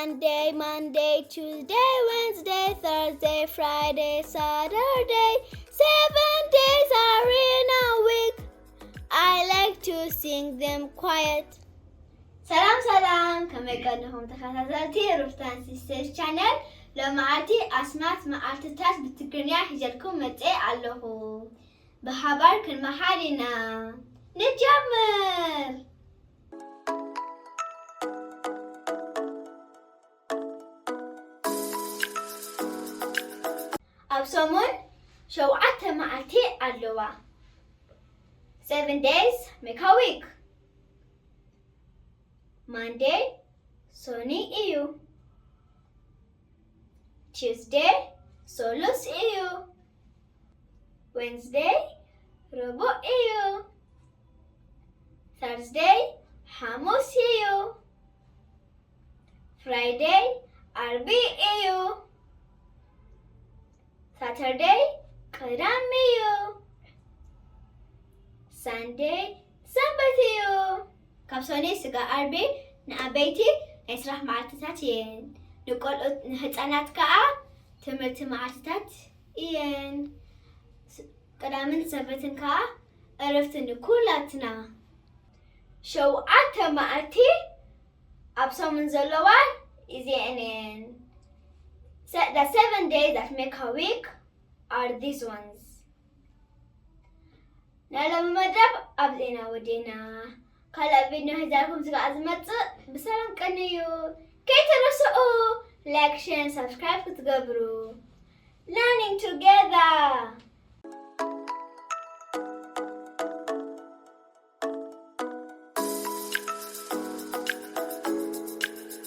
Monday, Tuesday, Wednesday, Thursday, Friday, Saturday. 7 days are in a week. I like to sing them quiet. ሰላም ከመቀነሁም ተከታታቲ ሩፍታን ሲስተርስ ቻናል ለማዓልቲ ኣስማት መዓልትታት ብትግርኛ ሒዘልኩም መጽ ኣለኹ በሓባር ክንመሓሊና ንጀምር ኣብ ሰሙን ሸውዓተ መዓልቲ ኣለዋ 7 days make a week. Monday, Sony EU. Tuesday, Solus EU. Wednesday, Robo EU. Thursday, Hamos EU. Friday, RB EU. Saturday, Karam EU. Sunday, Sabbath EU. ካብሶኒ ስጋ አርቢ ንአበይቲ ናይ ስራሕ መዓልትታት እየን ንቆልዑት ንህፃናት ከዓ ትምህርቲ መዓልትታት እየን ቀዳምን ሰንበትን ከዓ ዕረፍቲ ንኩላትና ሸውዓተ መዓልቲ ኣብ ሰሙን ዘለዋ እዚአን እየን The 7 days that make a week are these ones نعلم مدرب أبدينا ودينا كلا فيديو هزاركم سقا أزمت بسلام كنيو كي ترسقوا لايك شير سبسكرايب وتقبروا learning together